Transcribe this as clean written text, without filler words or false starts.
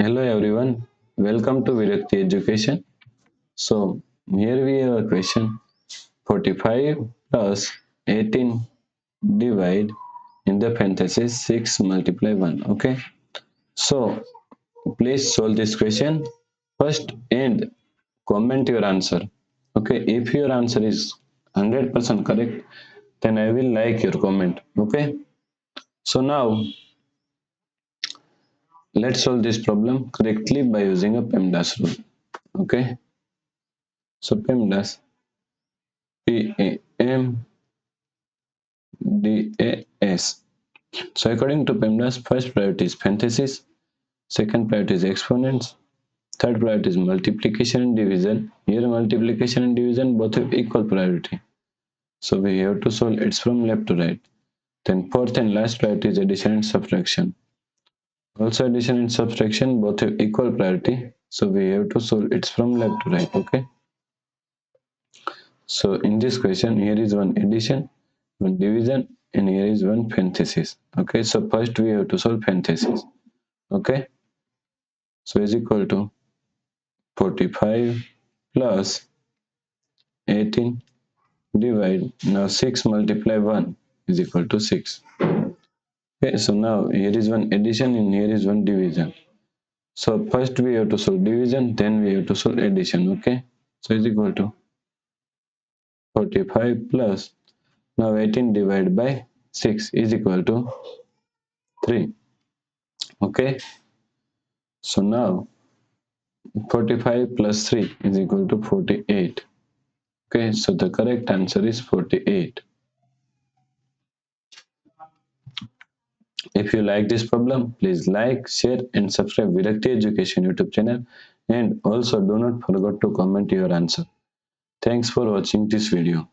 Hello everyone, welcome to Virakti Education. So here we have a question 45 plus 18 divide in the parenthesis 6 multiply 1. Okay, so please solve this question first and comment your answer. Okay, if your answer is 100% correct, then I will like your comment. Okay, so now let's solve this problem correctly by using a PEMDAS rule. Okay, so PEMDAS PAMDAS. So according to PEMDAS, first priority is parenthesis, second priority is exponents, third priority is multiplication and division. Here multiplication and division both have equal priority. So we have to solve it from left to right. Then fourth and last priority is addition and subtraction. Also addition and subtraction both have equal priority. So we have to solve it from left to right. Okay. So in this question, here is one addition, one division, and here is one parenthesis. Okay, so first we have to solve parenthesis. Okay, so is equal to 45 plus 18 divide. Now 6 multiply 1 is equal to 6. Okay, so now here is one addition and here is one division. So first we have to solve division, then we have to solve addition. Okay, so is equal to 45 plus now 18 divided by 6 is equal to 3. Okay, so now 45 plus 3 is equal to 48. Okay, so the correct answer is 48. If you like this problem, please like, share and subscribe Virakti Education YouTube channel, and also do not forget to comment your answer. Thanks for watching this video.